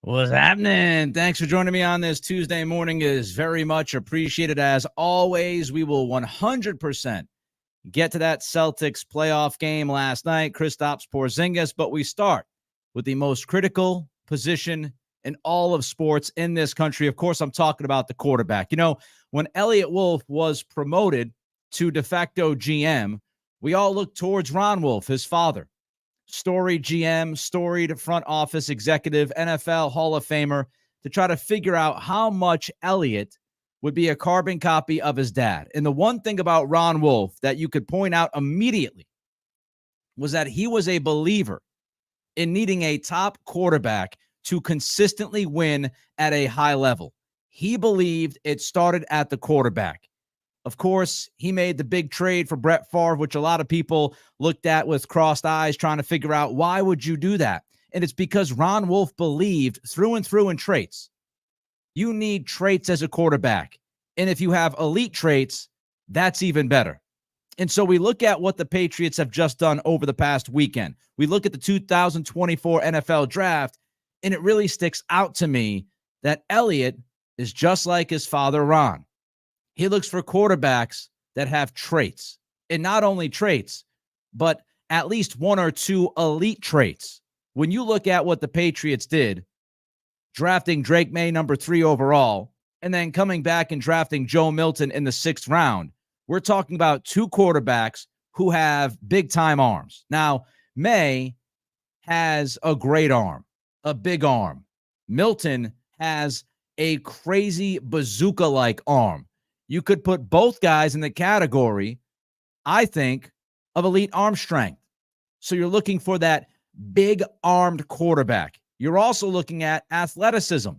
What's happening? Thanks for joining me on this Tuesday morning. It is very much appreciated. As always, we will 100% get to that Celtics playoff game last night, Kristaps Porzingis, but we start with the most critical position in all of sports in this country. Of course, I'm talking about the quarterback. You know, when Eliot Wolf was promoted to de facto GM, we all looked towards Ron Wolf, his father. Storied GM, storied front office executive, NFL Hall of Famer, to try to figure out how much Eliot would be a carbon copy of his dad. And the one thing about Ron Wolf that you could point out immediately was that he was a believer in needing a top quarterback to consistently win at a high level. He believed it started at the quarterback. Of course, he made the big trade for Brett Favre, which a lot of people looked at with crossed eyes, trying to figure out, why would you do that? And it's because Ron Wolf believed through and through in traits. You need traits as a quarterback. And if you have elite traits, that's even better. And so we look at what the Patriots have just done over the past weekend. We look at the 2024 NFL draft, and it really sticks out to me that Eliot is just like his father, Ron. He looks for quarterbacks that have traits, and not only traits, but at least one or two elite traits. When you look at what the Patriots did, drafting Drake May number 3 overall, and then coming back and drafting Joe Milton in the 6th round, we're talking about two quarterbacks who have big-time arms. Now, May has a great arm, a big arm. Milton has a crazy bazooka-like arm. You could put both guys in the category, I think, of elite arm strength. So you're looking for that big-armed quarterback. You're also looking at athleticism.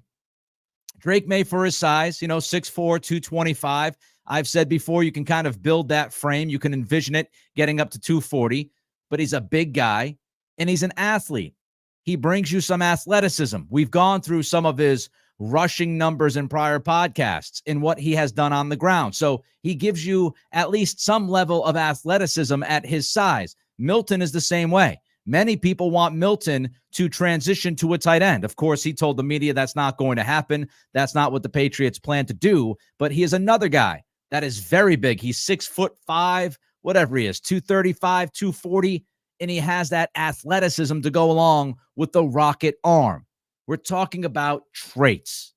Drake May, for his size, 6'4", 225. I've said before, you can kind of build that frame. You can envision it getting up to 240, but he's a big guy, and he's an athlete. He brings you some athleticism. We've gone through some of his rushing numbers in prior podcasts and what he has done on the ground. So he gives you at least some level of athleticism at his size. Milton is the same way. Many people want Milton to transition to a tight end. Of course, he told the media that's not going to happen. That's not what the Patriots plan to do. But he is another guy that is very big. He's 6'5", whatever he is, 235, 240, and he has that athleticism to go along with the rocket arm. We're talking about traits,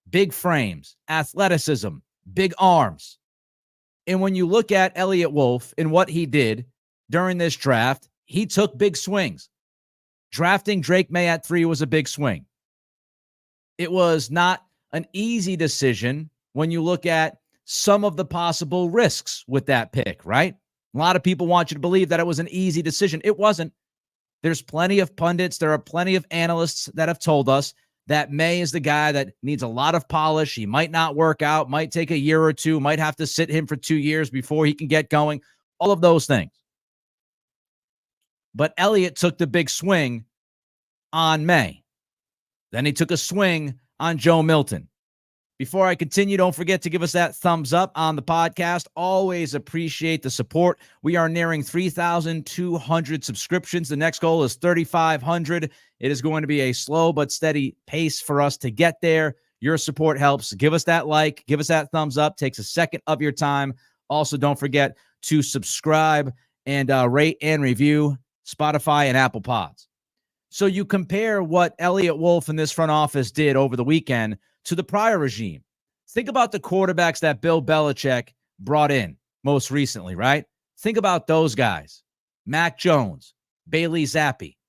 big frames, athleticism, big arms. And when you look at Eliot Wolf and what he did during this draft, he took big swings. Drafting Drake May at 3 was a big swing. It was not an easy decision when you look at some of the possible risks with that pick, right? A lot of people want you to believe that it was an easy decision. It wasn't. There's plenty of pundits, there are plenty of analysts that have told us that May is the guy that needs a lot of polish. He might not work out, might take a year or two, might have to sit him for 2 years before he can get going, all of those things. But Eliot took the big swing on May. Then he took a swing on Joe Milton. Before I continue, don't forget to give us that thumbs up on the podcast. Always appreciate the support. We are nearing 3,200 subscriptions. The next goal is 3,500. It is going to be a slow but steady pace for us to get there. Your support helps. Give us that like. Give us that thumbs up. Takes a second of your time. Also, don't forget to subscribe and rate and review Spotify and Apple Pods. So you compare what Eliot Wolf and this front office did over the weekend to the prior regime. Think about the quarterbacks that Bill Belichick brought in most recently, right? Think about those guys. Mac Jones, Bailey Zappi.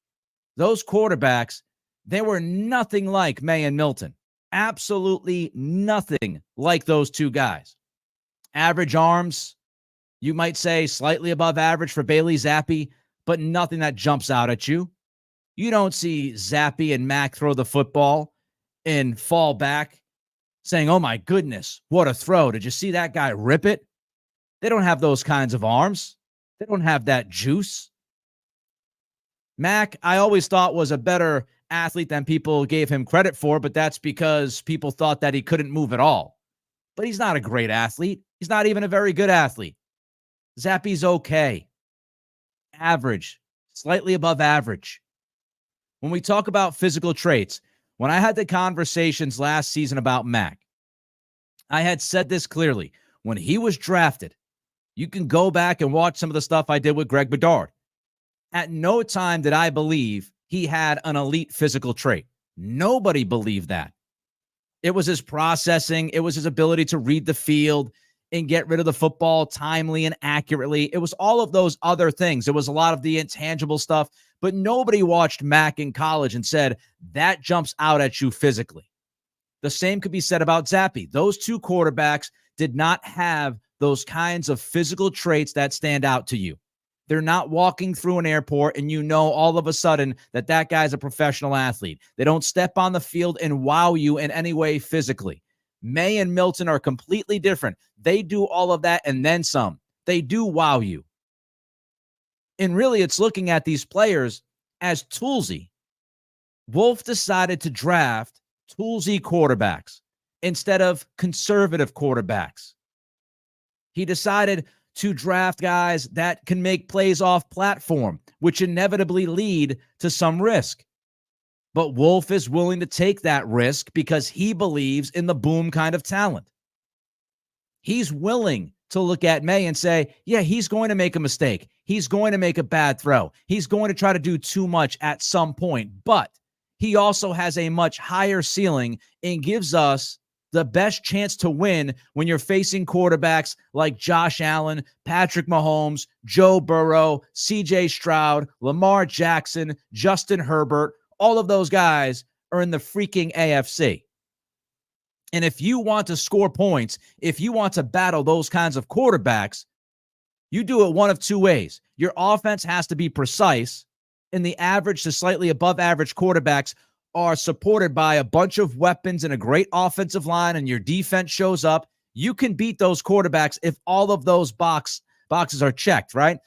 Those quarterbacks, they were nothing like May and Milton. Absolutely nothing like those two guys. Average arms, you might say slightly above average for Bailey Zappi, but nothing that jumps out at you. You don't see Zappi and Mac throw the football and fall back saying, oh my goodness, what a throw. Did you see that guy rip it? They don't have those kinds of arms. They don't have that juice. Mac, I always thought, was a better athlete than people gave him credit for, but that's because people thought that he couldn't move at all. But he's not a great athlete. He's not even a very good athlete. Zappi's okay. Average, slightly above average. When we talk about physical traits, When I had the conversations last season about Mac, I had said this clearly. When he was drafted, you can go back and watch some of the stuff I did with Greg Bedard. At no time did I believe he had an elite physical trait. Nobody believed that. It was his processing. It was his ability to read the field and get rid of the football timely and accurately. It was all of those other things. It was a lot of the intangible stuff, but nobody watched Mac in college and said, that jumps out at you physically. The same could be said about Zappe. Those two quarterbacks did not have those kinds of physical traits that stand out to you. They're not walking through an airport and you know all of a sudden that that guy's a professional athlete. They don't step on the field and wow you in any way physically. May and Milton are completely different. They do all of that and then some. They do wow you. And really, it's looking at these players as toolsy. Wolf decided to draft toolsy quarterbacks instead of conservative quarterbacks. He decided to draft guys that can make plays off platform, which inevitably lead to some risk. But Wolf is willing to take that risk because he believes in the boom kind of talent. He's willing to look at May and say, yeah, he's going to make a mistake. He's going to make a bad throw. He's going to try to do too much at some point. But he also has a much higher ceiling and gives us the best chance to win when you're facing quarterbacks like Josh Allen, Patrick Mahomes, Joe Burrow, CJ Stroud, Lamar Jackson, Justin Herbert. All of those guys are in the freaking AFC. And if you want to score points, if you want to battle those kinds of quarterbacks, you do it one of two ways. Your offense has to be precise, and the average to slightly above average quarterbacks are supported by a bunch of weapons and a great offensive line, and your defense shows up. You can beat those quarterbacks if all of those boxes are checked, right?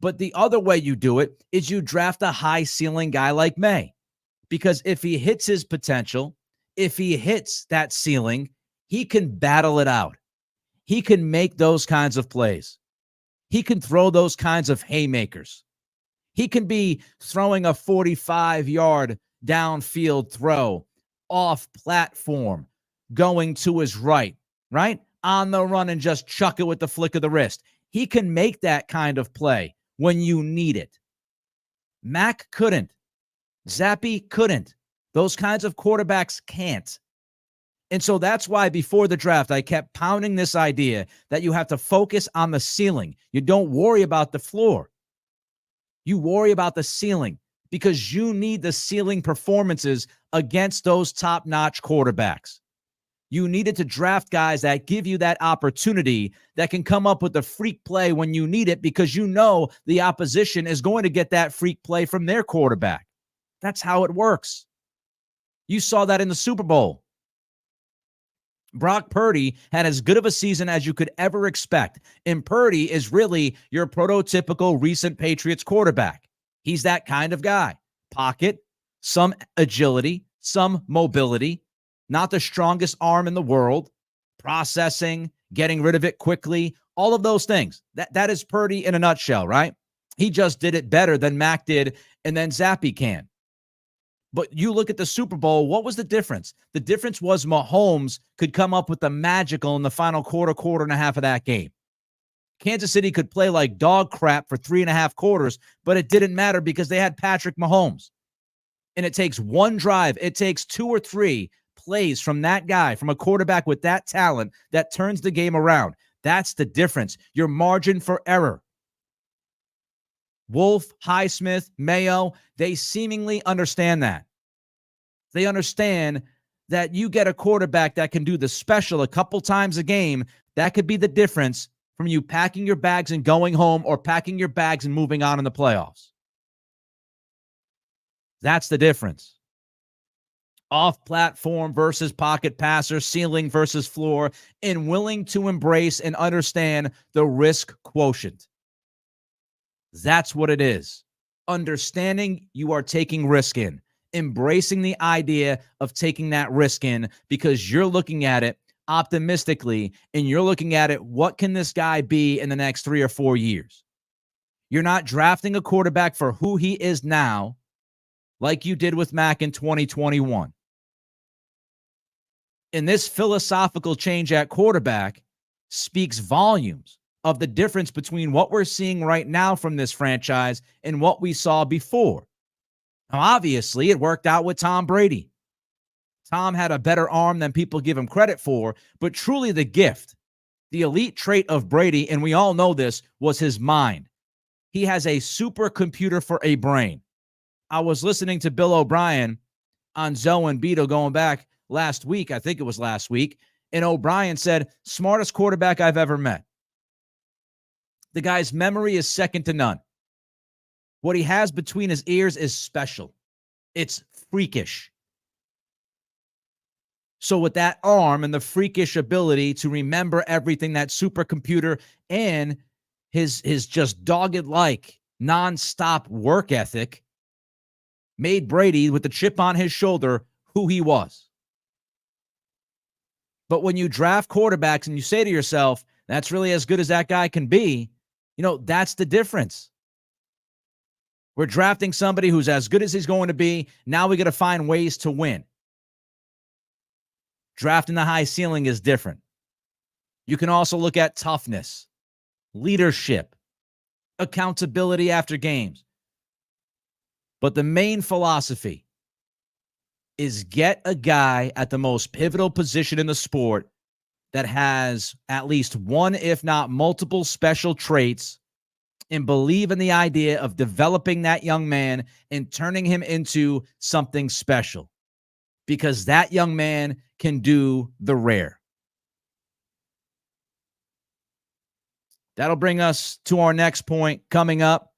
But the other way you do it is you draft a high ceiling guy like May, because if he hits his potential, if he hits that ceiling, he can battle it out. He can make those kinds of plays. He can throw those kinds of haymakers. He can be throwing a 45-yard downfield throw off platform, going to his right, on the run and just chuck it with the flick of the wrist. He can make that kind of play when you need it. Mac couldn't. Zappe couldn't. Those kinds of quarterbacks can't. And so that's why before the draft, I kept pounding this idea that you have to focus on the ceiling. You don't worry about the floor. You worry about the ceiling because you need the ceiling performances against those top-notch quarterbacks. You needed to draft guys that give you that opportunity, that can come up with a freak play when you need it because you know the opposition is going to get that freak play from their quarterback. That's how it works. You saw that in the Super Bowl. Brock Purdy had as good of a season as you could ever expect. And Purdy is really your prototypical recent Patriots quarterback. He's that kind of guy. Pocket, some agility, some mobility, not the strongest arm in the world, processing, getting rid of it quickly, all of those things. That is Purdy in a nutshell, right? He just did it better than Mac did and then Zappe can. But you look at the Super Bowl, what was the difference? The difference was Mahomes could come up with the magical in the final quarter and a half of that game. Kansas City could play like dog crap for 3.5 quarters, but it didn't matter because they had Patrick Mahomes. And it takes one drive. It takes 2 or 3 plays from that guy, from a quarterback with that talent that turns the game around. That's the difference. Your margin for error. Wolf, Highsmith, Mayo, they seemingly understand that. They understand that you get a quarterback that can do the special a couple times a game. That could be the difference from you packing your bags and going home or packing your bags and moving on in the playoffs. That's the difference. Off-platform versus pocket passer, ceiling versus floor, and willing to embrace and understand the risk quotient. That's what it is. Understanding you are taking risk in. Embracing the idea of taking that risk in because you're looking at it optimistically and you're looking at it, what can this guy be in the next 3 or 4 years? You're not drafting a quarterback for who he is now like you did with Mac in 2021. And this philosophical change at quarterback speaks volumes of the difference between what we're seeing right now from this franchise and what we saw before. Now, obviously, it worked out with Tom Brady. Tom had a better arm than people give him credit for, but truly the gift, the elite trait of Brady, and we all know this, was his mind. He has a supercomputer for a brain. I was listening to Bill O'Brien on Zoe and Beto going back last week. I think it was last week. And O'Brien said, smartest quarterback I've ever met. The guy's memory is second to none. What he has between his ears is special. It's freakish. So with that arm and the freakish ability to remember everything, that supercomputer, and his just dogged-like, nonstop work ethic made Brady, with the chip on his shoulder, who he was. But when you draft quarterbacks and you say to yourself, that's really as good as that guy can be, that's the difference. We're drafting somebody who's as good as he's going to be. Now we got to find ways to win. Drafting the high ceiling is different. You can also look at toughness, leadership, accountability after games. But the main philosophy is get a guy at the most pivotal position in the sport that has at least one, if not multiple, special traits, and believe in the idea of developing that young man and turning him into something special, because that young man can do the rare. That'll bring us to our next point coming up.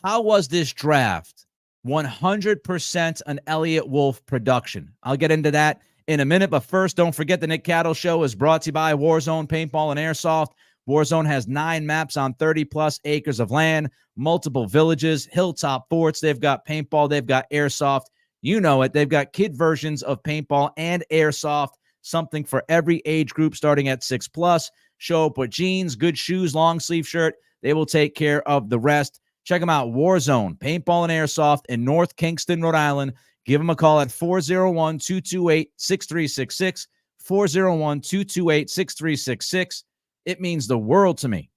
How was this draft 100% an Eliot Wolf production? I'll get into that in a minute, but first, don't forget the Nick Cattle Show is brought to you by Warzone Paintball and Airsoft. Warzone has 9 maps on 30-plus acres of land, multiple villages, hilltop forts. They've got paintball. They've got airsoft. You know it. They've got kid versions of paintball and airsoft, something for every age group starting at 6+. Show up with jeans, good shoes, long sleeve shirt. They will take care of the rest. Check them out, Warzone, Paintball and Airsoft in North Kingston, Rhode Island. Give them a call at 401-228-6366, 401-228-6366. It means the world to me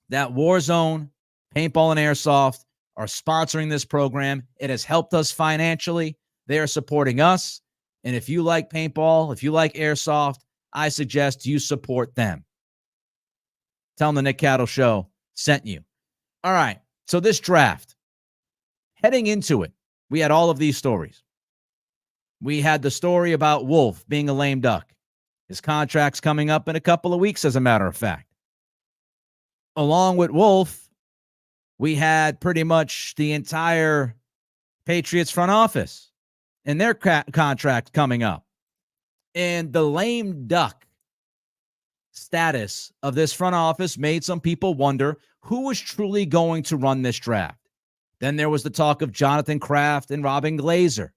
that Warzone, Paintball and Airsoft are sponsoring this program. It has helped us financially. They are supporting us. And if you like paintball, if you like airsoft, I suggest you support them. Tell them the Nick Cattle Show sent you. All right. So this draft, heading into it, we had all of these stories. We had the story about Wolf being a lame duck. His contract's coming up in a couple of weeks, as a matter of fact. Along with Wolf, we had pretty much the entire Patriots front office and their contract coming up. And the lame duck status of this front office made some people wonder who was truly going to run this draft. Then there was the talk of Jonathan Kraft and Robin Glazer.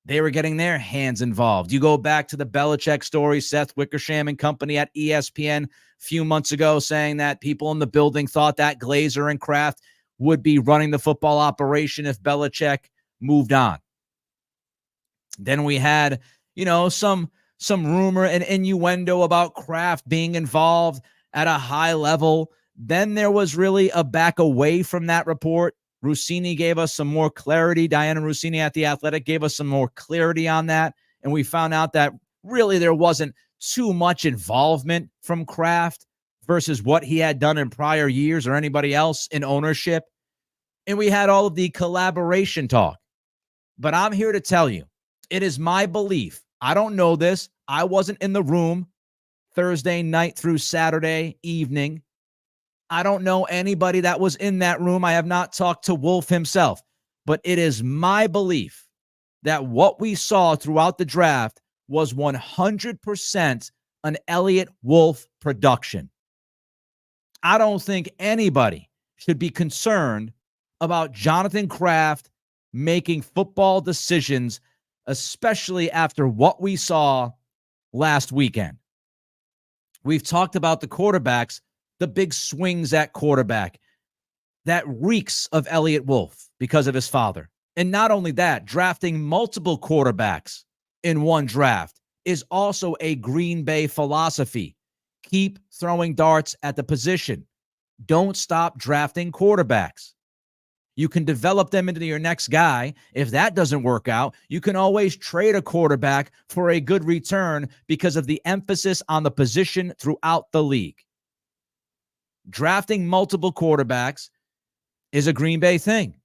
They were getting their hands involved. You go back to the Belichick story, Seth Wickersham and company at ESPN a few months ago saying that people in the building thought that Glazer and Kraft would be running the football operation if Belichick moved on. Then we had, some rumor and innuendo about Kraft being involved at a high level. Then there was really a back away from that report. Rossini gave us some more clarity. Diana Rossini at The Athletic gave us some more clarity on that. And we found out that really there wasn't too much involvement from Kraft versus what he had done in prior years or anybody else in ownership. And we had all of the collaboration talk. But I'm here to tell you, it is my belief. I don't know this. I wasn't in the room Thursday night through Saturday evening. I don't know anybody that was in that room. I have not talked to Wolf himself. But it is my belief that what we saw throughout the draft was 100% an Eliot Wolf production. I don't think anybody should be concerned about Jonathan Kraft making football decisions, especially after what we saw last weekend. We've talked about the quarterbacks, the big swings at quarterback. That reeks of Eliot Wolf because of his father. And not only that, drafting multiple quarterbacks in one draft is also a Green Bay philosophy. Keep throwing darts at the position. Don't stop drafting quarterbacks. You can develop them into your next guy. If that doesn't work out, you can always trade a quarterback for a good return because of the emphasis on the position throughout the league. Drafting multiple quarterbacks is a Green Bay thing.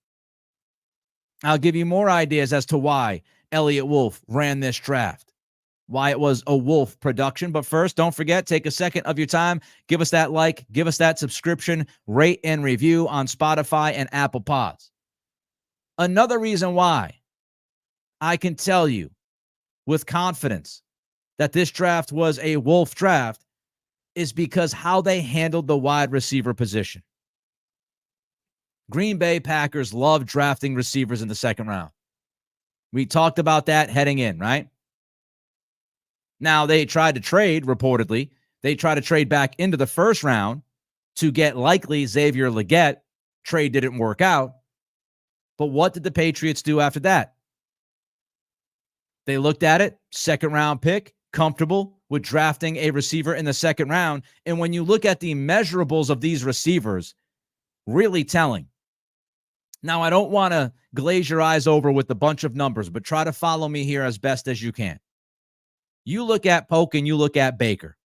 I'll give you more ideas as to why Eliot Wolf ran this draft, why it was a Wolf production. But first, don't forget, take a second of your time. Give us that like, give us that subscription, rate and review on Spotify and Apple Pods. Another reason why I can tell you with confidence that this draft was a Wolf draft is because how they handled the wide receiver position. Green Bay Packers love drafting receivers in the second round. We talked about that heading in, right? Now, they tried to trade, reportedly. They tried to trade back into the first round to get likely Xavier Legette. Trade didn't work out. But what did the Patriots do after that? They looked at it, second round pick, comfortable with drafting a receiver in the second round. And when you look at the measurables of these receivers, really telling. Now, I don't want to glaze your eyes over with a bunch of numbers, but try to follow me here as best as you can. You look at Polk and you look at Baker.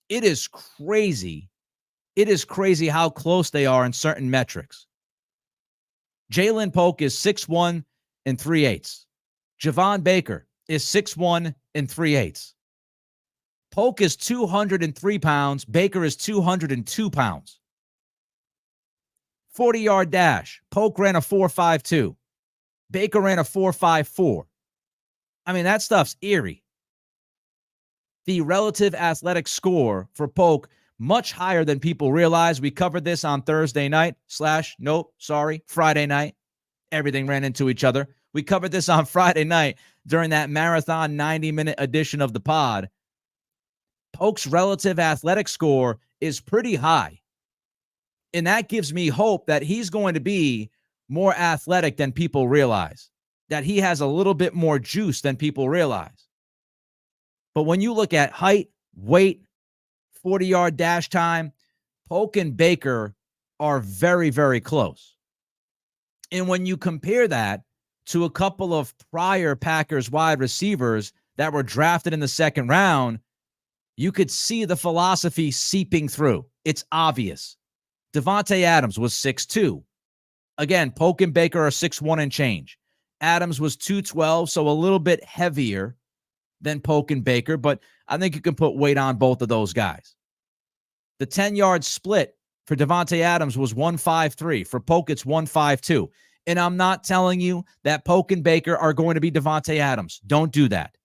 It is crazy. It is crazy how close they are in certain metrics. Jalen Polk is 6'1" and 3/8. Javon Baker is 6'1" and 3/8. Polk is 203 pounds. Baker is 202 pounds. 40-yard dash. Polk ran a 4.52. Baker ran a 4.54. I mean, that stuff's eerie. The relative athletic score for Polk, much higher than people realize. We covered this on Thursday night Friday night. Everything ran into each other. We covered this on Friday night during that marathon 90-minute edition of the pod. Polk's relative athletic score is pretty high. And that gives me hope that he's going to be more athletic than people realize, that he has a little bit more juice than people realize. But when you look at height, weight, 40-yard dash time, Polk and Baker are very, very close. And when you compare that to a couple of prior Packers wide receivers that were drafted in the second round, you could see the philosophy seeping through. It's obvious. Davante Adams was 6'2". Again, Polk and Baker are 6'1" and change. Adams was 212, so a little bit heavier than Polk and Baker, but I think you can put weight on both of those guys. The 10-yard split for Davante Adams was 1.53. For Polk, it's 1.52. And I'm not telling you that Polk and Baker are going to be Davante Adams. Don't do that.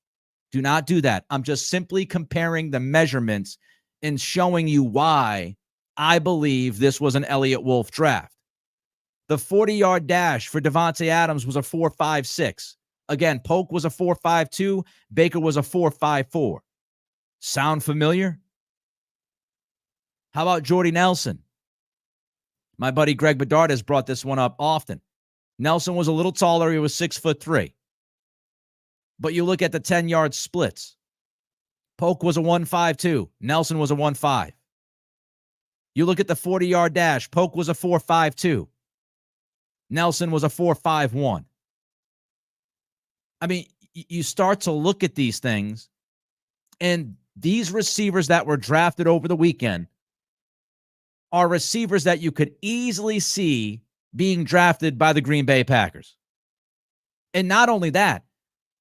Do not do that. I'm just simply comparing the measurements and showing you why I believe this was an Eliot Wolf draft. The 40-yard dash for Davante Adams was a 4.56. Again, Polk was a 4.52. Baker was a 4.54. Sound familiar? How about Jordy Nelson? My buddy Greg Bedard has brought this one up often. Nelson was a little taller. He was 6'3". But you look at the 10-yard splits. Polk was a 1.52. Nelson was a 1.5. You look at the 40-yard dash. Polk was a 4.52. Nelson was a 4.51. I mean, you start to look at these things, and these receivers that were drafted over the weekend are receivers that you could easily see being drafted by the Green Bay Packers. And not only that,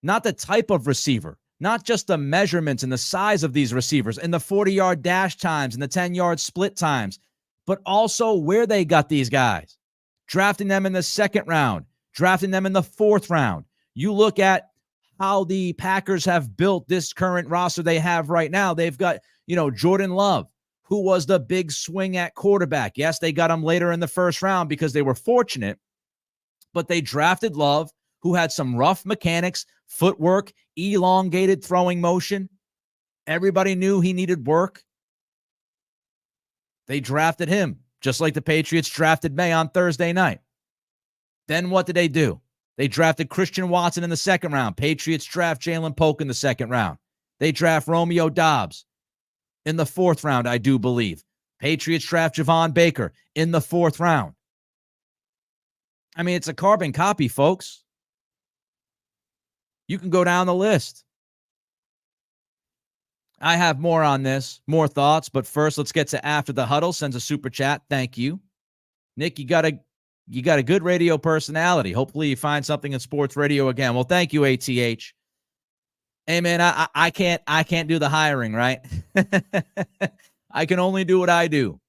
not the type of receiver, not just the measurements and the size of these receivers and the 40-yard dash times and the 10-yard split times, but also where they got these guys. Drafting them in the second round, drafting them in the fourth round. You look at how the Packers have built this current roster they have right now. They've got, Jordan Love, who was the big swing at quarterback. Yes, they got him later in the first round because they were fortunate, but they drafted Love, who had some rough mechanics, footwork, elongated throwing motion. Everybody knew he needed work. They drafted him, just like the Patriots drafted May on Thursday night. Then what did they do? They drafted Christian Watson in the second round. Patriots draft Jalen Polk in the second round. They draft Romeo Doubs in the fourth round, I do believe. Patriots draft Javon Baker in the fourth round. I mean, it's a carbon copy, folks. You can go down the list. I have more on this, more thoughts, but first let's get to After the Huddle. Sends a super chat. Thank you. Nick, you got a good radio personality. Hopefully you find something in sports radio again. Well, thank you, ATH. Hey man, I can't do the hiring, right? I can only do what I do.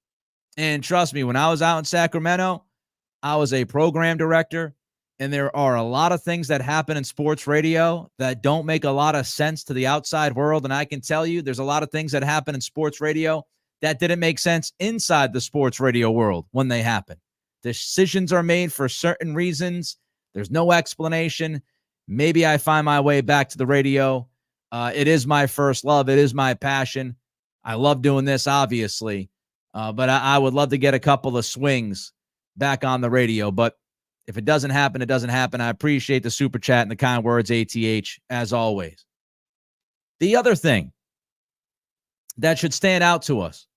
And trust me, when I was out in Sacramento, I was a program director, and there are a lot of things that happen in sports radio that don't make a lot of sense to the outside world. And I can tell you there's a lot of things that happen in sports radio that didn't make sense inside the sports radio world when they happen. Decisions are made for certain reasons. There's no explanation. Maybe I find my way back to the radio. It is my first love. It is my passion. I love doing this, obviously. But I would love to get a couple of swings back on the radio. But if it doesn't happen, it doesn't happen. I appreciate the super chat and the kind words, ATH, as always. The other thing that should stand out to us,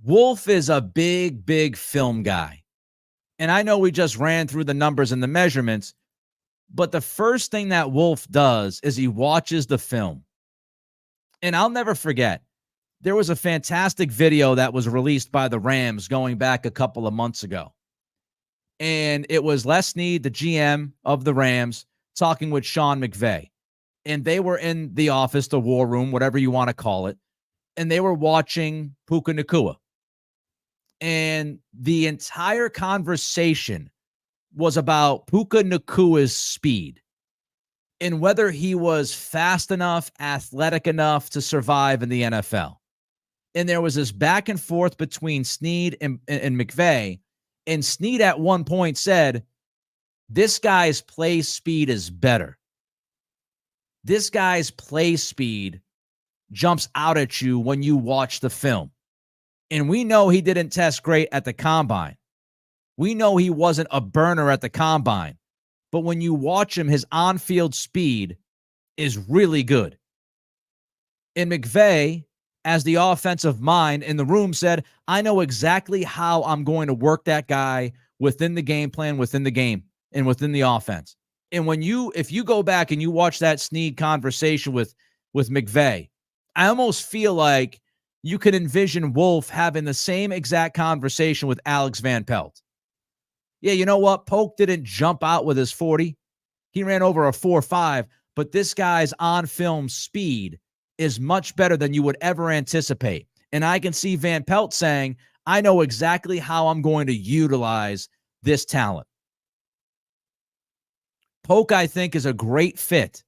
Wolf is a big, big film guy. And I know we just ran through the numbers and the measurements, but the first thing that Wolf does is he watches the film. And I'll never forget, there was a fantastic video that was released by the Rams going back a couple of months ago. And it was Les Snead, the GM of the Rams, talking with Sean McVay. And they were in the office, the war room, whatever you want to call it. And they were watching Puka Nacua. And the entire conversation was about Puka Nacua's speed and whether he was fast enough, athletic enough to survive in the NFL. And there was this back and forth between Snead and McVay. And Snead at one point said, this guy's play speed is better. This guy's play speed jumps out at you when you watch the film. And we know he didn't test great at the combine. We know he wasn't a burner at the combine. But when you watch him, his on-field speed is really good. And McVay, as the offensive mind in the room, said, I know exactly how I'm going to work that guy within the game plan, within the game, and within the offense. And if you go back and you watch that Snead conversation with McVay, I almost feel like you could envision Wolf having the same exact conversation with Alex Van Pelt. Yeah, you know what? Polk didn't jump out with his 40. He ran over a 4.5, but this guy's on-film speed is much better than you would ever anticipate. And I can see Van Pelt saying, I know exactly how I'm going to utilize this talent. Polk, I think, is a great fit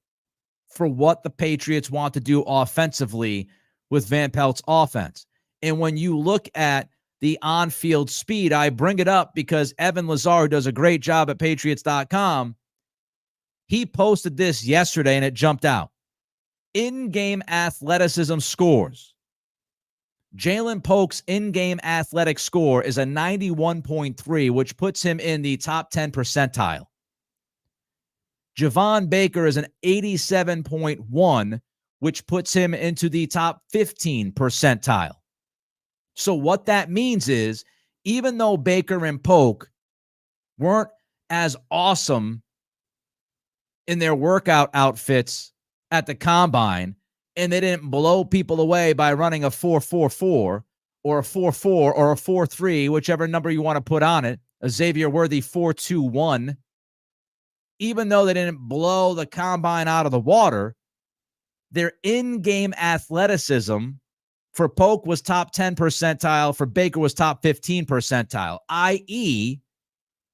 for what the Patriots want to do offensively with Van Pelt's offense. And when you look at the on-field speed, I bring it up because Evan Lazar, who does a great job at Patriots.com, he posted this yesterday and it jumped out. In-game athleticism scores. Jalen Polk's in-game athletic score is a 91.3, which puts him in the top 10 percentile. Javon Baker is an 87.1, which puts him into the top 15 percentile. So what that means is, even though Baker and Polk weren't as awesome in their workout outfits at the combine, and they didn't blow people away by running a 4.44 or a 4.4 or a 4.3, whichever number you want to put on it, a Xavier Worthy 4.21, even though they didn't blow the combine out of the water, their in-game athleticism for Polk was top 10 percentile, for Baker was top 15 percentile, i.e.,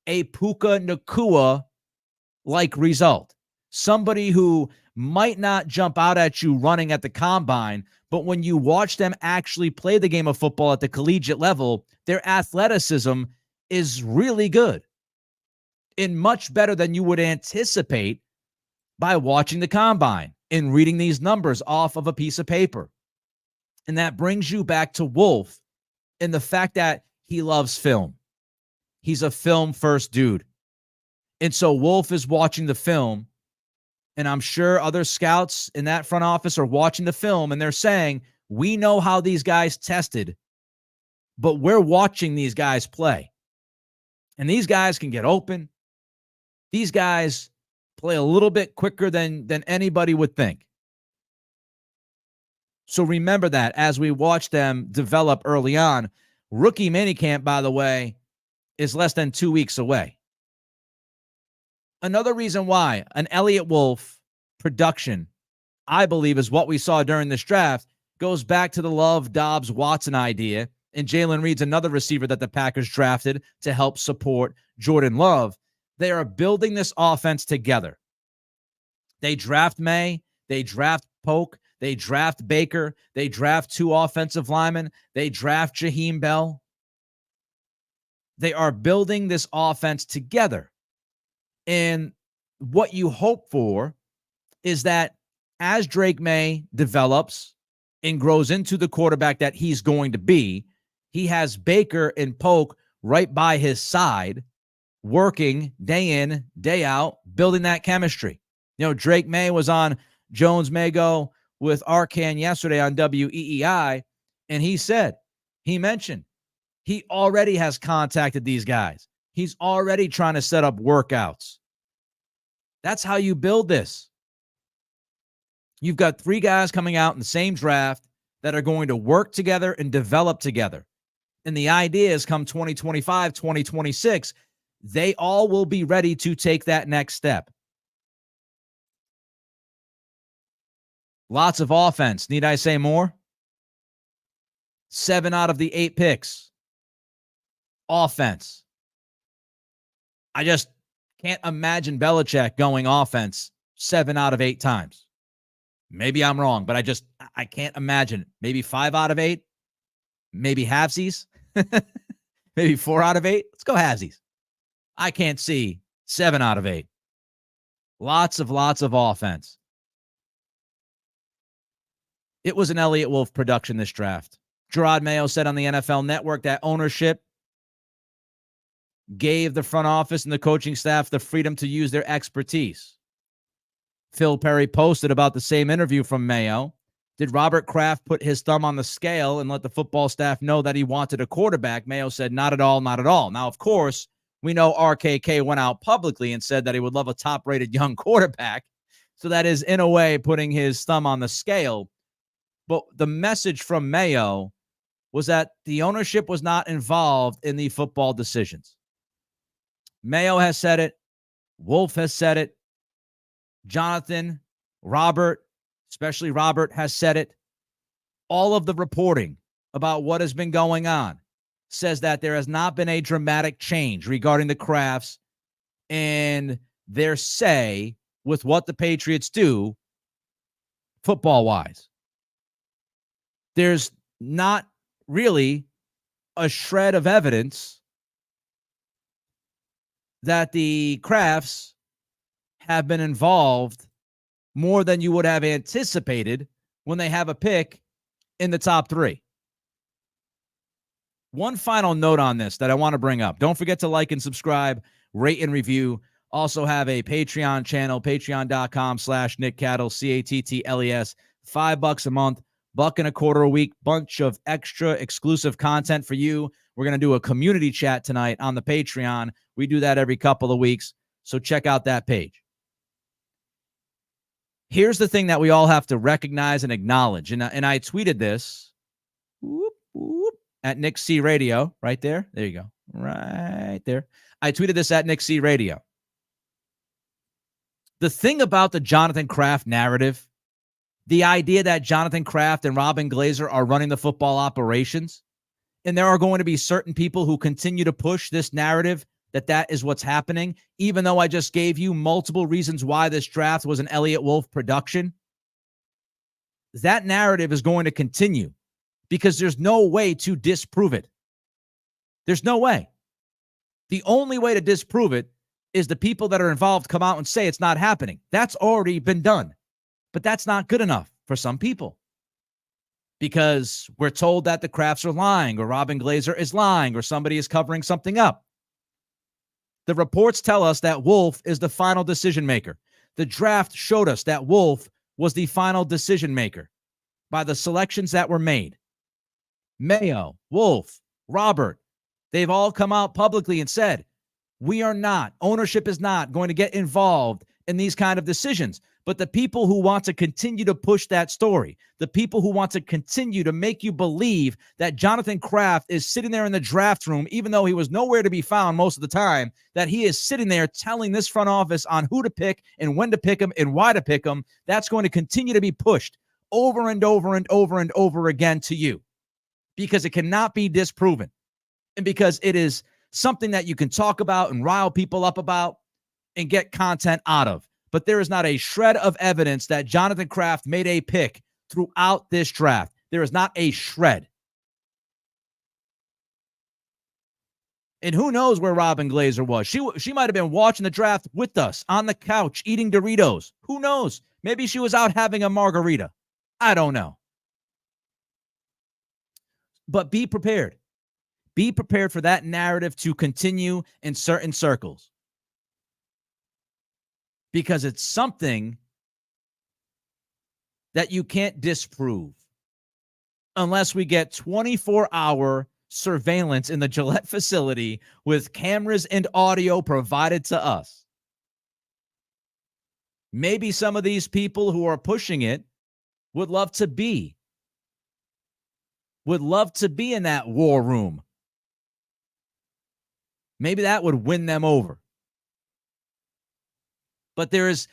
a Puka Nacua-like result. Somebody who might not jump out at you running at the combine, but when you watch them actually play the game of football at the collegiate level, their athleticism is really good and much better than you would anticipate by watching the combine and reading these numbers off of a piece of paper. And that brings you back to Wolf and the fact that he loves film. He's a film-first dude. And so Wolf is watching the film, and I'm sure other scouts in that front office are watching the film, and they're saying, we know how these guys tested, but we're watching these guys play. And these guys can get open. These guys play a little bit quicker than anybody would think. So remember that as we watch them develop early on. Rookie minicamp, by the way, is less than 2 weeks away. Another reason why an Eliot Wolf production, I believe, is what we saw during this draft, goes back to the Love, Dobbs, Watson idea. And Jalen Reed's another receiver that the Packers drafted to help support Jordan Love. They are building this offense together. They draft May. They draft Polk. They draft Baker. They draft 2 offensive linemen. They draft Jaheim Bell. They are building this offense together. And what you hope for is that as Drake May develops and grows into the quarterback that he's going to be, he has Baker and Polk right by his side, working day in, day out, building that chemistry. You know, Drake May was on Jones Mago with Arcan yesterday on WEEI, and he mentioned he already has contacted these guys. He's already trying to set up workouts. That's how you build this. You've got 3 guys coming out in the same draft that are going to work together and develop together. And the idea is come 2025, 2026, they all will be ready to take that next step. Lots of offense. Need I say more? 7 out of the 8 picks. Offense. I just can't imagine Belichick going offense 7 out of 8 times. Maybe I'm wrong, but I can't imagine it. Maybe 5 out of 8. Maybe halvesies. Maybe 4 out of 8. Let's go halvesies. I can't see 7 out of 8. Lots of offense. It was an Eliot Wolf production, this draft. Gerard Mayo said on the NFL Network that ownership gave the front office and the coaching staff the freedom to use their expertise. Phil Perry posted about the same interview from Mayo. Did Robert Kraft put his thumb on the scale and let the football staff know that he wanted a quarterback? Mayo said, not at all, not at all. Now, of course, we know RKK went out publicly and said that he would love a top-rated young quarterback. So that is, in a way, putting his thumb on the scale. But the message from Mayo was that the ownership was not involved in the football decisions. Mayo has said it. Wolf has said it. Jonathan, Robert, especially Robert, has said it. All of the reporting about what has been going on says that there has not been a dramatic change regarding the Crafts and their say with what the Patriots do football-wise. There's not really a shred of evidence that the Crafts have been involved more than you would have anticipated when they have a pick in the top 3. One final note on this that I want to bring up. Don't forget to like and subscribe, rate and review. Also have a Patreon channel, patreon.com/Nick Cattle, CATTLES, $5 a month, $1.25 a week, bunch of extra exclusive content for you. We're going to do a community chat tonight on the Patreon. We do that every couple of weeks, so check out that page. Here's the thing that we all have to recognize and acknowledge, and I tweeted this at Nick C Radio, right there. There you go, right there. I tweeted this at Nick C Radio. The thing about the Jonathan Kraft narrative, the idea that Jonathan Kraft and Robin Glazer are running the football operations, and there are going to be certain people who continue to push this narrative that is what's happening, even though I just gave you multiple reasons why this draft was an Eliot Wolf production. That narrative is going to continue because there's no way to disprove it. There's no way. The only way to disprove it is the people that are involved come out and say it's not happening. That's already been done. But that's not good enough for some people because we're told that the Crafts are lying or Robin Glazer is lying or somebody is covering something up. The reports tell us that Wolf is the final decision maker. The draft showed us that Wolf was the final decision maker by the selections that were made. Mayo, Wolf, Robert, they've all come out publicly and said, ownership is not going to get involved in these kind of decisions. But the people who want to continue to push that story, the people who want to continue to make you believe that Jonathan Kraft is sitting there in the draft room, even though he was nowhere to be found most of the time, that he is sitting there telling this front office on who to pick and when to pick him and why to pick him, that's going to continue to be pushed over and over and over and over again to you because it cannot be disproven and because it is something that you can talk about and rile people up about and get content out of. But there is not a shred of evidence that Jonathan Kraft made a pick throughout this draft. There is not a shred. And who knows where Robin Glazer was? She might have been watching the draft with us on the couch eating Doritos. Who knows? Maybe she was out having a margarita. I don't know. But be prepared. Be prepared for that narrative to continue in certain circles. Because it's something that you can't disprove unless we get 24-hour surveillance in the Gillette facility with cameras and audio provided to us. Maybe some of these people who are pushing it would love to be in that war room. Maybe that would win them over. But there's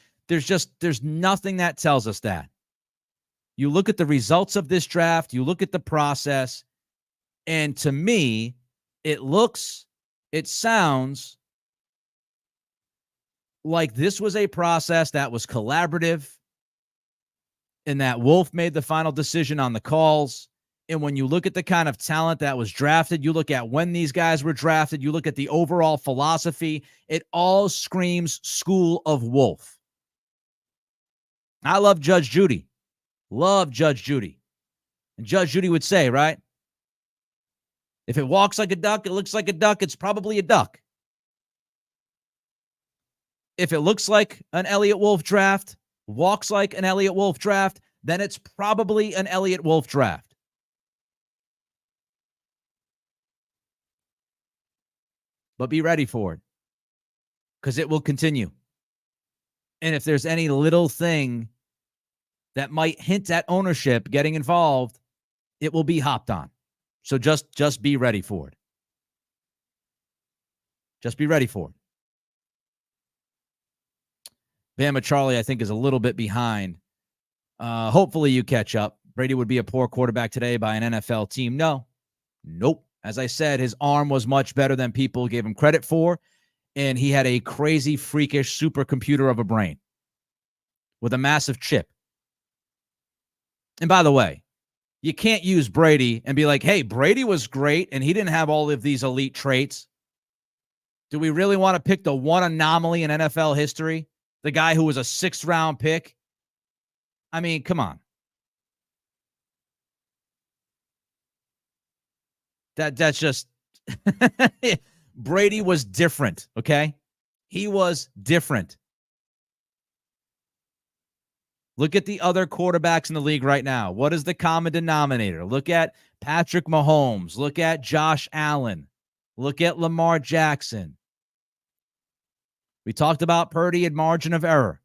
nothing that tells us that. You look at the results of this draft, you look at the process, and to me, it sounds like this was a process that was collaborative and that Wolf made the final decision on the calls. And when you look at the kind of talent that was drafted, you look at when these guys were drafted, you look at the overall philosophy, it all screams School of Wolf. I love Judge Judy. Love Judge Judy. And Judge Judy would say, right? If it walks like a duck, it looks like a duck, it's probably a duck. If it looks like an Eliot Wolf draft, walks like an Eliot Wolf draft, then it's probably an Eliot Wolf draft. But be ready for it because it will continue. And if there's any little thing that might hint at ownership getting involved, it will be hopped on. So just be ready for it. Just be ready for it. Bama Charlie, I think, is a little bit behind. Hopefully you catch up. Brady would be a poor quarterback today by an NFL team. Nope. As I said, his arm was much better than people gave him credit for, and he had a crazy, freakish supercomputer of a brain with a massive chip. And by the way, you can't use Brady and be like, hey, Brady was great, and he didn't have all of these elite traits. Do we really want to pick the one anomaly in NFL history? The guy who was a 6th-round pick? I mean, come on. That's just Brady was different, okay? He was different. Look at the other quarterbacks in the league right now. What is the common denominator? Look at Patrick Mahomes. Look at Josh Allen. Look at Lamar Jackson. We talked about Purdy and margin of error.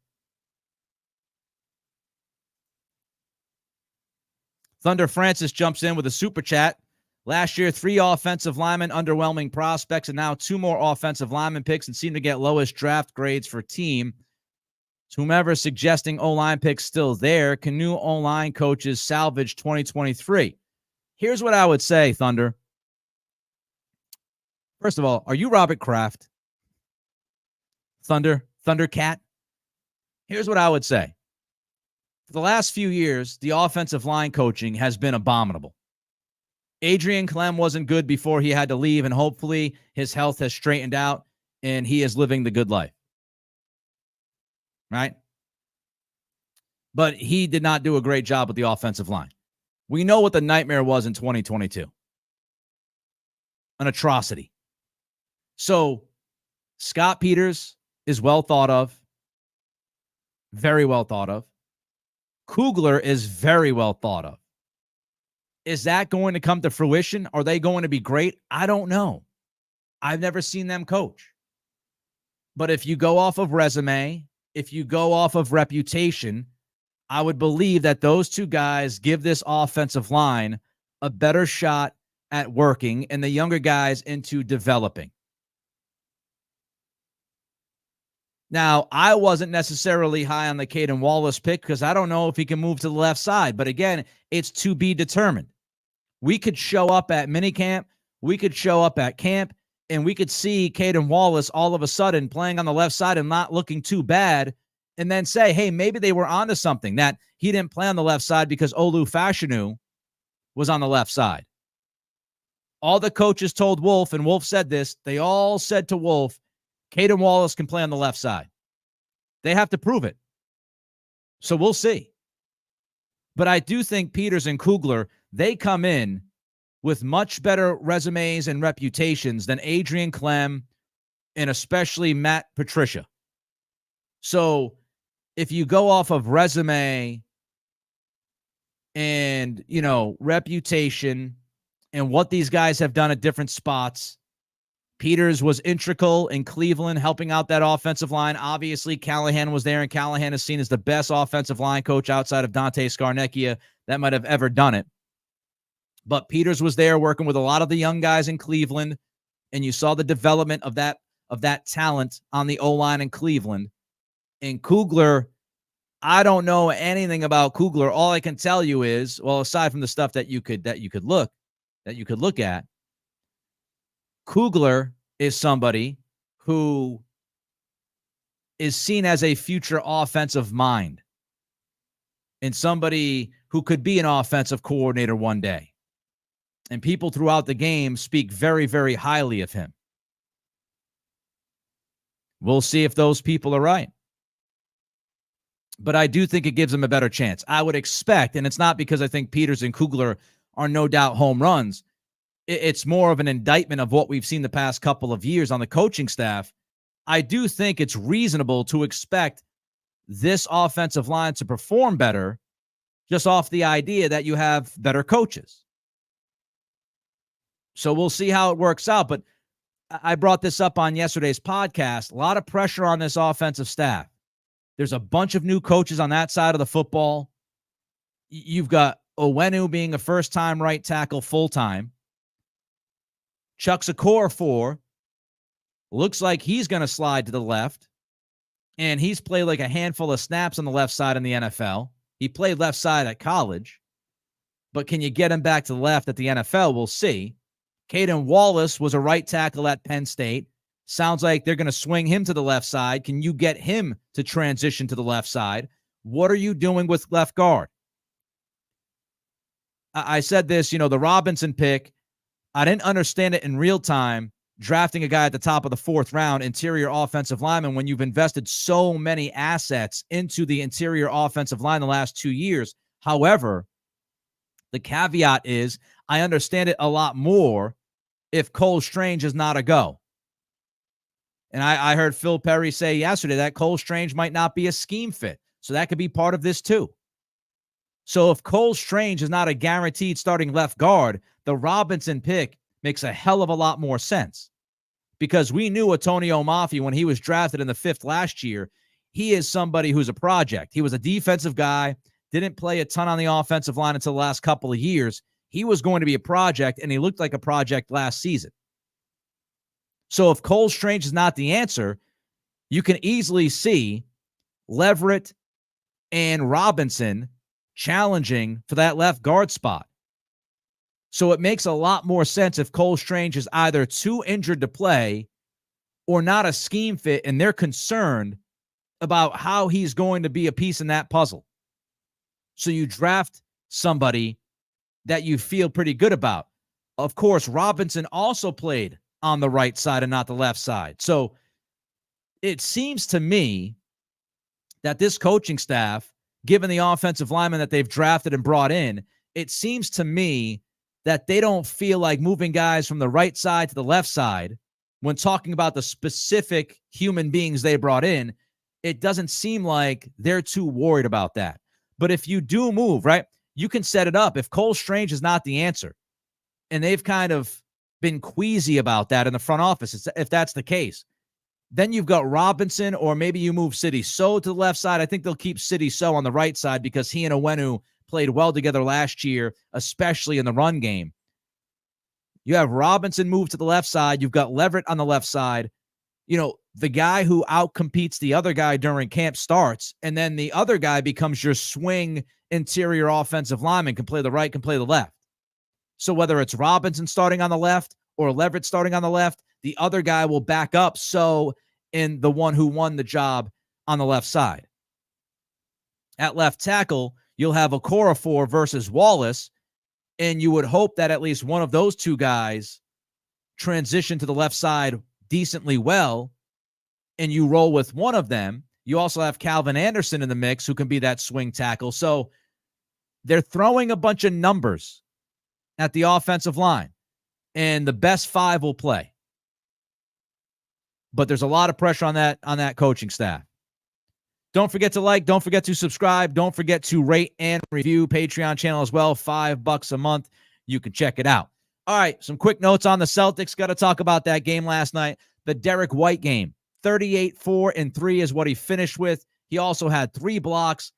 Thunder Francis jumps in with a super chat. Last year, 3 offensive linemen, underwhelming prospects, and now 2 more offensive lineman picks and seem to get lowest draft grades for team. So whomever suggesting O-line picks still there, can new O-line coaches salvage 2023? Here's what I would say, Thunder. First of all, are you Robert Kraft? Thundercat? Here's what I would say. For the last few years, the offensive line coaching has been abominable. Adrian Clem wasn't good before he had to leave, and hopefully his health has straightened out and he is living the good life. Right? But he did not do a great job with the offensive line. We know what the nightmare was in 2022. An atrocity. So Scott Peters is well thought of, very well thought of. Kugler is very well thought of. Is that going to come to fruition? Are they going to be great? I don't know. I've never seen them coach. But if you go off of resume, if you go off of reputation, I would believe that those two guys give this offensive line a better shot at working and the younger guys into developing. Now, I wasn't necessarily high on the Caden Wallace pick because I don't know if he can move to the left side. But again, it's to be determined. We could show up at minicamp, we could show up at camp, and we could see Caden Wallace all of a sudden playing on the left side and not looking too bad, and then say, hey, maybe they were onto something, that he didn't play on the left side because Olu Fashanu was on the left side. All the coaches told Wolf, and Wolf said this, they all said to Wolf, Caden Wallace can play on the left side. They have to prove it. So we'll see. But I do think Peters and Kugler, they come in with much better resumes and reputations than Adrian Clem and especially Matt Patricia. So if you go off of resume and, reputation and what these guys have done at different spots, Peters was integral in Cleveland, helping out that offensive line. Obviously, Callahan was there, and Callahan is seen as the best offensive line coach outside of Dante Scarnecchia that might have ever done it. But Peters was there working with a lot of the young guys in Cleveland, and you saw the development of that talent on the O-line in Cleveland. And Kugler, I don't know anything about Kugler. All I can tell you is, well, aside from the stuff that you could look at, Kugler is somebody who is seen as a future offensive mind and somebody who could be an offensive coordinator one day. And people throughout the game speak very, very highly of him. We'll see if those people are right. But I do think it gives him a better chance. I would expect, and it's not because I think Peters and Kugler are no doubt home runs. It's more of an indictment of what we've seen the past couple of years on the coaching staff. I do think it's reasonable to expect this offensive line to perform better just off the idea that you have better coaches. So we'll see how it works out. But I brought this up on yesterday's podcast. A lot of pressure on this offensive staff. There's a bunch of new coaches on that side of the football. You've got Owenu being a first-time right tackle full-time. Chuck Secor looks like he's going to slide to the left, and he's played like a handful of snaps on the left side in the NFL. He played left side at college, but can you get him back to the left at the NFL? We'll see. Caden Wallace was a right tackle at Penn State. Sounds like they're going to swing him to the left side. Can you get him to transition to the left side? What are you doing with left guard? I said this, the Robinson pick, I didn't understand it in real time, drafting a guy at the top of the fourth round, interior offensive lineman, when you've invested so many assets into the interior offensive line the last 2 years. However, the caveat is I understand it a lot more if Cole Strange is not a go. And I heard Phil Perry say yesterday that Cole Strange might not be a scheme fit. So that could be part of this too. So if Cole Strange is not a guaranteed starting left guard, the Robinson pick makes a hell of a lot more sense. Because we knew Antonio Mafi when he was drafted in the 5th last year, he is somebody who's a project. He was a defensive guy, didn't play a ton on the offensive line until the last couple of years. He was going to be a project, and he looked like a project last season. So if Cole Strange is not the answer, you can easily see Leverett and Robinson challenging for that left guard spot. So it makes a lot more sense if Cole Strange is either too injured to play or not a scheme fit, and they're concerned about how he's going to be a piece in that puzzle. So you draft somebody that you feel pretty good about. Of course, Robinson also played on the right side and not the left side. So it seems to me that this coaching staff, given the offensive linemen that they've drafted and brought in, it seems to me that they don't feel like moving guys from the right side to the left side when talking about the specific human beings they brought in, it doesn't seem like they're too worried about that. But if you do move, right, you can set it up. If Cole Strange is not the answer, and they've kind of been queasy about that in the front office, if that's the case, then you've got Robinson, or maybe you move City So to the left side. I think they'll keep City So on the right side because he and Owenu played well together last year, especially in the run game. You have Robinson move to the left side. You've got Leverett on the left side. You know, the guy who outcompetes the other guy during camp starts, and then the other guy becomes your swing interior offensive lineman, can play the right, can play the left. So whether it's Robinson starting on the left or Leverett starting on the left, the other guy will back up So in the one who won the job on the left side. At left tackle, you'll have Okorafor versus Wallace, and you would hope that at least one of those two guys transition to the left side decently well, and you roll with one of them. You also have Calvin Anderson in the mix, who can be that swing tackle. So they're throwing a bunch of numbers at the offensive line, and the best five will play. But there's a lot of pressure on that coaching staff. Don't forget to like, don't forget to subscribe, don't forget to rate and review Patreon channel as well. $5 a month. You can check it out. All right, some quick notes on the Celtics. Got to talk about that game last night, the Derek White game. 38-4-3 is what he finished with. He also had 3 blocks,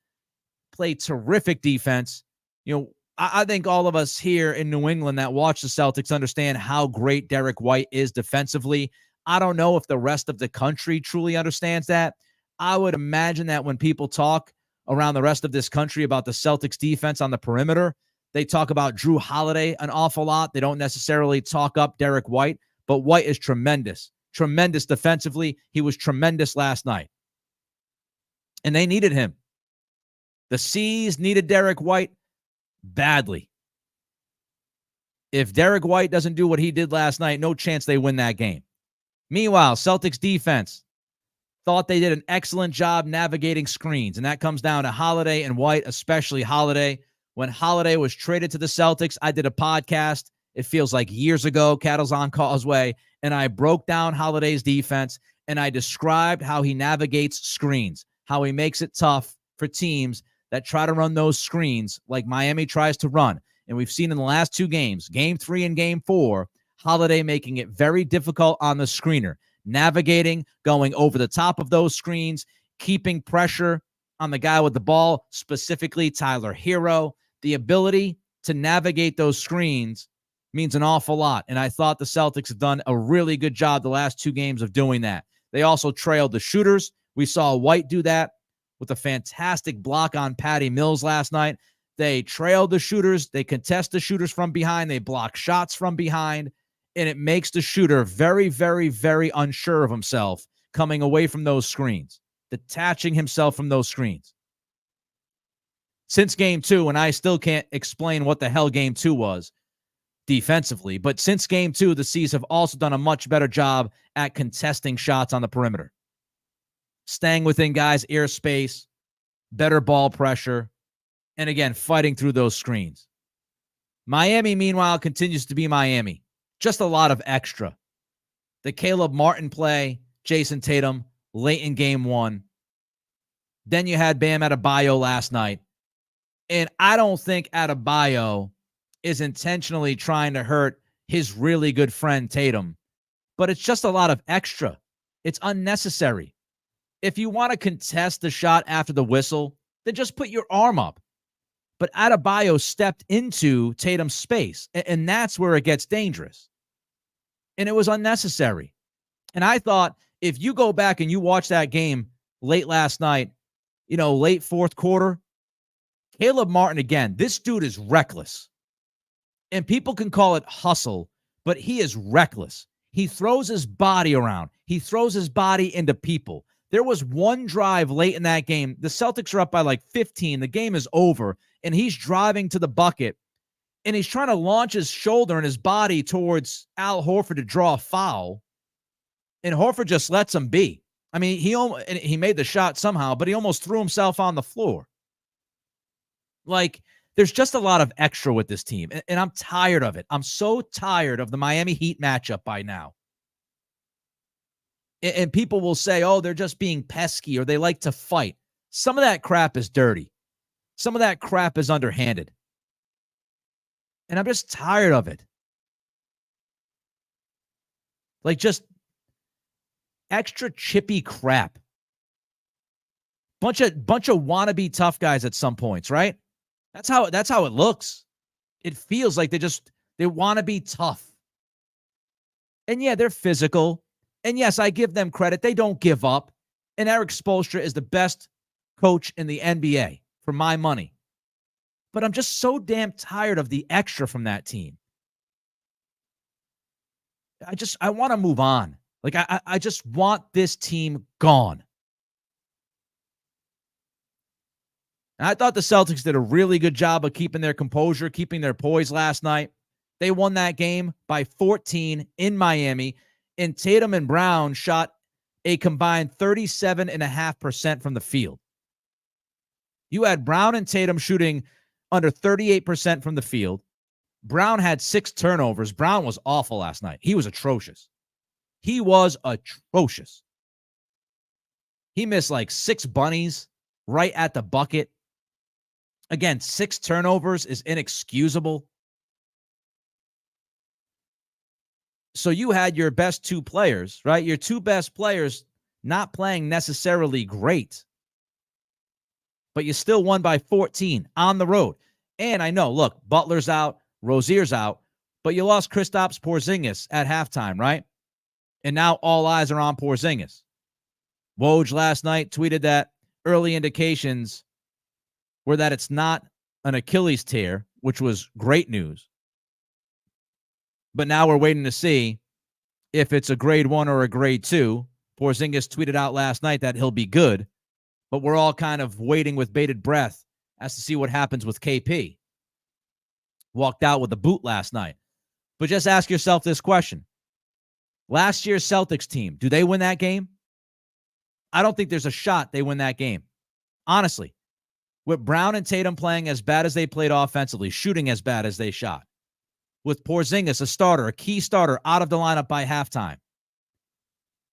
played terrific defense. You know, I think all of us here in New England that watch the Celtics understand how great Derek White is defensively. I don't know if the rest of the country truly understands that. I would imagine that when people talk around the rest of this country about the Celtics defense on the perimeter, they talk about Drew Holiday an awful lot. They don't necessarily talk up Derek White, but White is tremendous. Tremendous defensively. He was tremendous last night. And they needed him. The C's needed Derek White badly. If Derek White doesn't do what he did last night, no chance they win that game. Meanwhile, Celtics defense thought they did an excellent job navigating screens, and that comes down to Holiday and White, especially Holiday. When Holiday was traded to the Celtics, I did a podcast, it feels like years ago, Cattle's on Causeway, and I broke down Holiday's defense, and I described how he navigates screens, how he makes it tough for teams that try to run those screens like Miami tries to run. And we've seen in the last 2 games, Game 3 and Game 4, Holiday making it very difficult on the screener, navigating, going over the top of those screens, keeping pressure on the guy with the ball, specifically Tyler Hero. The ability to navigate those screens means an awful lot, and I thought the Celtics have done a really good job the last 2 games of doing that. They also trailed the shooters. We saw White do that with a fantastic block on Patty Mills last night. They trailed the shooters. They contest the shooters from behind. They block shots from behind, and it makes the shooter very, very, very unsure of himself coming away from those screens, detaching himself from those screens. Since Game 2, and I still can't explain what the hell Game 2 was defensively, but since Game 2, the C's have also done a much better job at contesting shots on the perimeter, staying within guys' airspace, better ball pressure, and again, fighting through those screens. Miami, meanwhile, continues to be Miami. Just a lot of extra. The Caleb Martin play, Jason Tatum, late in Game 1. Then you had Bam Adebayo last night. And I don't think Adebayo is intentionally trying to hurt his really good friend Tatum. But it's just a lot of extra. It's unnecessary. If you want to contest the shot after the whistle, then just put your arm up. But Adebayo stepped into Tatum's space, and that's where it gets dangerous. And it was unnecessary. And I thought if you go back and you watch that game late last night, late fourth quarter, Caleb Martin, again, this dude is reckless. And people can call it hustle, but he is reckless. He throws his body around. He throws his body into people. There was one drive late in that game. The Celtics are up by like 15. The game is over, and he's driving to the bucket, and he's trying to launch his shoulder and his body towards Al Horford to draw a foul, and Horford just lets him be. I mean, he made the shot somehow, but he almost threw himself on the floor. Like, there's just a lot of extra with this team, and I'm tired of it. I'm so tired of the Miami Heat matchup by now. And people will say, oh, they're just being pesky or they like to fight. Some of that crap is dirty. Some of that crap is underhanded. And I'm just tired of it. Like just extra chippy crap. Bunch of wannabe tough guys at some points, right? That's how it looks. It feels like they want to be tough. And yeah, they're physical. And yes, I give them credit. They don't give up. And Eric Spoelstra is the best coach in the NBA for my money. But I'm just so damn tired of the extra from that team. I want to move on. Like, I just want this team gone. And I thought the Celtics did a really good job of keeping their composure, keeping their poise last night. They won that game by 14 in Miami, and Tatum and Brown shot a combined 37.5% from the field. You had Brown and Tatum shooting under 38% from the field. Brown had 6 turnovers. Brown was awful last night. He was atrocious. He missed like 6 bunnies right at the bucket. Again, 6 turnovers is inexcusable. So you had your best 2 players, right? Your 2 best players not playing necessarily great. But you still won by 14 on the road. And I know, look, Butler's out, Rozier's out, but you lost Kristaps Porzingis at halftime, right? And now all eyes are on Porzingis. Woj last night tweeted that early indications were that it's not an Achilles tear, which was great news. But now we're waiting to see if it's a grade 1 or a grade 2. Porzingis tweeted out last night that he'll be good, but we're all kind of waiting with bated breath as to see what happens with KP. Walked out with a boot last night. But just ask yourself this question. Last year's Celtics team, do they win that game? I don't think there's a shot they win that game. Honestly, with Brown and Tatum playing as bad as they played offensively, shooting as bad as they shot, with Porzingis, a starter, a key starter, out of the lineup by halftime,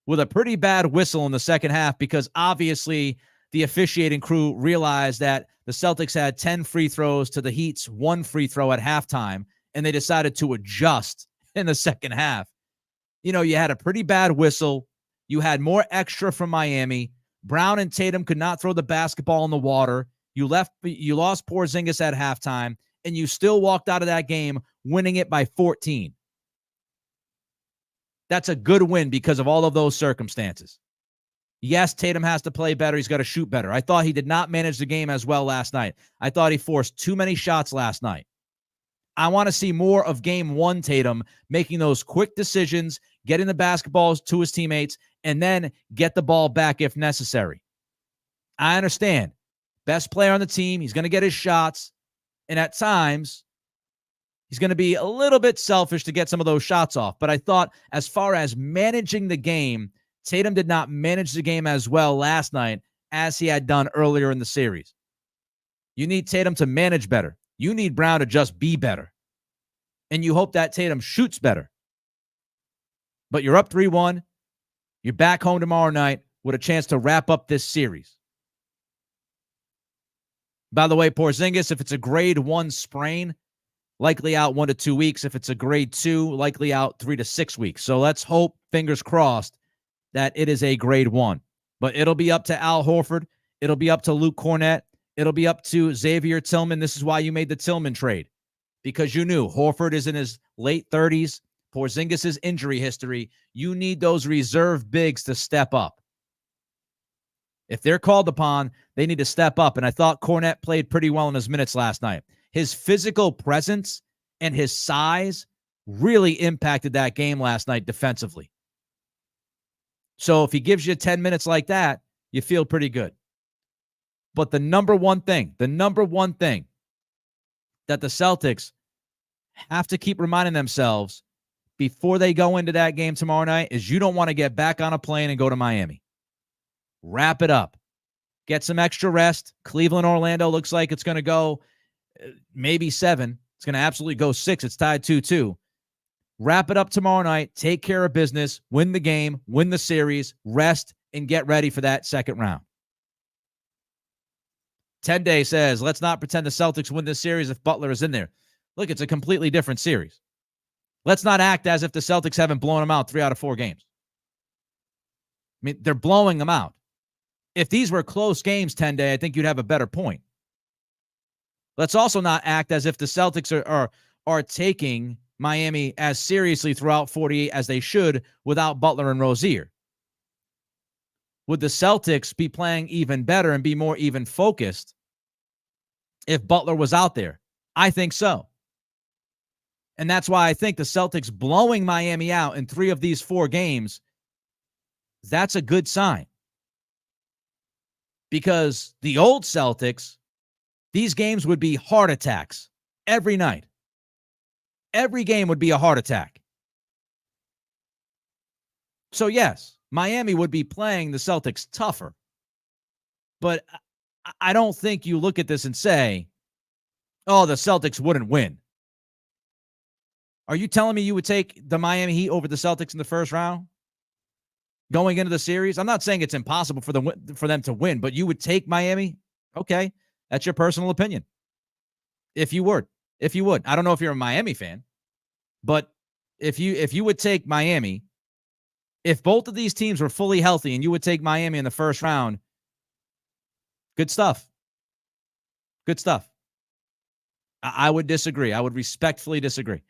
with a pretty bad whistle in the second half because obviously the officiating crew realized that the Celtics had 10 free throws to the Heat's 1 free throw at halftime, and they decided to adjust in the second half. You know, you had a pretty bad whistle. You had more extra from Miami. Brown and Tatum could not throw the basketball in the water. You lost Porzingis at halftime, and you still walked out of that game winning it by 14. That's a good win because of all of those circumstances. Yes, Tatum has to play better. He's got to shoot better. I thought he did not manage the game as well last night. I thought he forced too many shots last night. I want to see more of game 1 Tatum making those quick decisions, getting the basketballs to his teammates, and then get the ball back if necessary. I understand. Best player on the team. He's going to get his shots. And at times, he's going to be a little bit selfish to get some of those shots off. But I thought as far as managing the game, Tatum did not manage the game as well last night as he had done earlier in the series. You need Tatum to manage better. You need Brown to just be better. And you hope that Tatum shoots better. But you're up 3-1. You're back home tomorrow night with a chance to wrap up this series. By the way, Porzingis, if it's a grade 1 sprain, likely out 1 to 2 weeks. If it's a grade 2, likely out 3 to 6 weeks. So let's hope, fingers crossed, that it is a grade 1. But it'll be up to Al Horford. It'll be up to Luke Cornett. It'll be up to Xavier Tillman. This is why you made the Tillman trade. Because you knew Horford is in his late 30s. Porzingis' injury history. You need those reserve bigs to step up. If they're called upon, they need to step up. And I thought Cornett played pretty well in his minutes last night. His physical presence and his size really impacted that game last night defensively. So if he gives you 10 minutes like that, you feel pretty good. But the number one thing that the Celtics have to keep reminding themselves before they go into that game tomorrow night is you don't want to get back on a plane and go to Miami. Wrap it up. Get some extra rest. Cleveland, Orlando looks like it's going to go maybe 7. It's going to absolutely go 6. It's tied 2-2. Wrap it up tomorrow night, take care of business, win the game, win the series, rest, and get ready for that second round. 10-Day says, let's not pretend the Celtics win this series if Butler is in there. Look, it's a completely different series. Let's not act as if the Celtics haven't blown them out 3 out of 4 games. I mean, they're blowing them out. If these were close games, 10-Day, I think you'd have a better point. Let's also not act as if the Celtics are taking Miami as seriously throughout 48 as they should without Butler and Rozier. Would the Celtics be playing even better and be more even focused if Butler was out there? I think so. And that's why I think the Celtics blowing Miami out in 3 of these 4 games, that's a good sign. Because the old Celtics, these games would be heart attacks every night. Every game would be a heart attack. So yes, Miami would be playing the Celtics tougher. But I don't think you look at this and say, oh, the Celtics wouldn't win. Are you telling me you would take the Miami Heat over the Celtics in the first round going into the series? I'm not saying it's impossible for them to win, but you would take Miami? Okay, that's your personal opinion. If you would. I don't know if you're a Miami fan, but if you would take Miami, if both of these teams were fully healthy and you would take Miami in the first round, good stuff. Good stuff. I would disagree. I would respectfully disagree.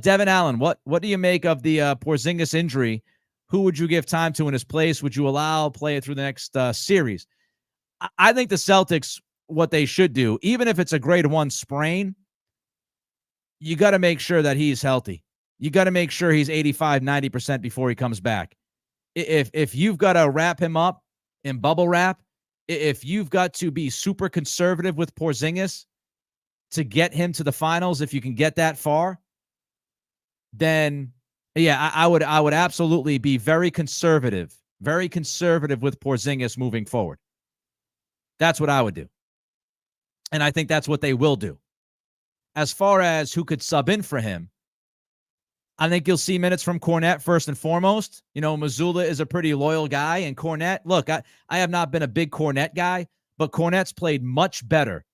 Devin Allen, what do you make of the Porzingis injury? Who would you give time to in his place? Would you allow play it through the next series? I think the Celtics, what they should do, even if it's a grade 1 sprain, you got to make sure that he's healthy. You got to make sure he's 85, 90% before he comes back. If you've got to wrap him up in bubble wrap, if you've got to be super conservative with Porzingis to get him to the finals, if you can get that far, then yeah, I would absolutely be very conservative with Porzingis moving forward. That's what I would do. And I think that's what they will do. As far as who could sub in for him, I think you'll see minutes from Kornet first and foremost. You know, Mazzulla is a pretty loyal guy, and Kornet, look, I have not been a big Kornet guy, but Kornet's played much better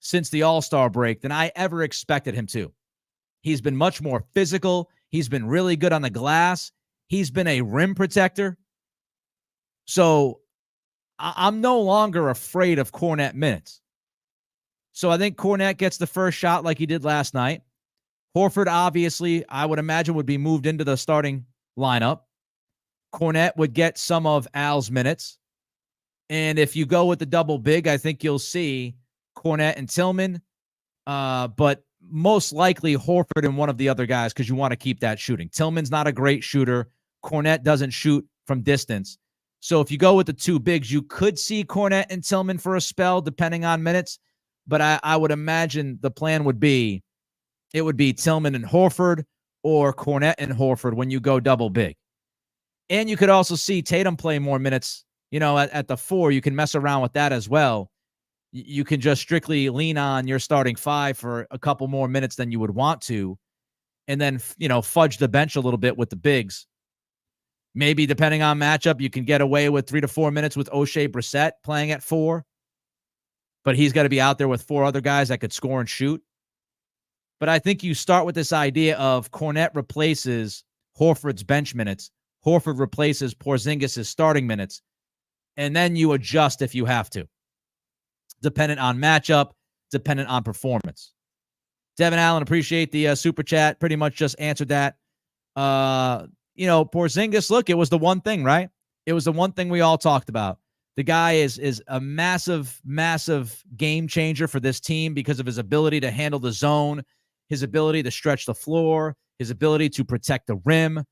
since the All-Star break than I ever expected him to. He's been much more physical. He's been really good on the glass. He's been a rim protector. So I'm no longer afraid of Kornet minutes. So I think Kornet gets the first shot like he did last night. Horford, obviously, I would imagine would be moved into the starting lineup. Kornet would get some of Al's minutes. And if you go with the double big, I think you'll see Kornet and Tillman. But most likely Horford and one of the other guys because you want to keep that shooting. Tillman's not a great shooter. Kornet doesn't shoot from distance. So if you go with the 2 bigs, you could see Kornet and Tillman for a spell depending on minutes. But I would imagine the plan would be it would be Tillman and Horford or Kornet and Horford when you go double big. And you could also see Tatum play more minutes, you know, at the 4. You can mess around with that as well. You can just strictly lean on your starting 5 for a couple more minutes than you would want to. And then, you know, fudge the bench a little bit with the bigs. Maybe depending on matchup, you can get away with 3 to 4 minutes with O'Shea Brissett playing at 4. But he's got to be out there with 4 other guys that could score and shoot. But I think you start with this idea of Kornet replaces Horford's bench minutes. Horford replaces Porzingis' starting minutes. And then you adjust if you have to. Dependent on matchup, dependent on performance. Devin Allen, appreciate the super chat. Pretty much just answered that. You know, Porzingis, look, it was the one thing, right? It was the one thing we all talked about. The guy is a massive, massive game changer for this team because of his ability to handle the zone, his ability to stretch the floor, his ability to protect the rim,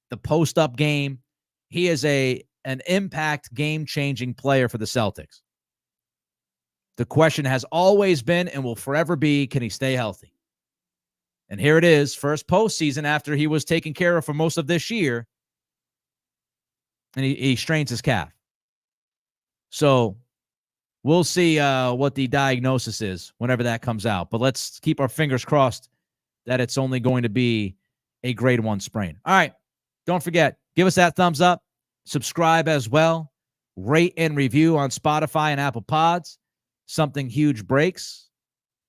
the post-up game. He is an impact game-changing player for the Celtics. The question has always been and will forever be, can he stay healthy? And here it is, first postseason after he was taken care of for most of this year, and he strains his calf. So we'll see what the diagnosis is whenever that comes out. But let's keep our fingers crossed that it's only going to be a grade 1 sprain. All right. Don't forget, give us that thumbs up, subscribe as well, rate and review on Spotify and Apple Pods. Something huge breaks.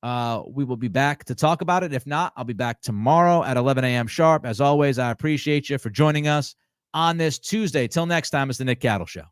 We will be back to talk about it. If not, I'll be back tomorrow at 11 a.m. sharp. As always, I appreciate you for joining us on this Tuesday. Till next time, it's the Nick Cattle Show.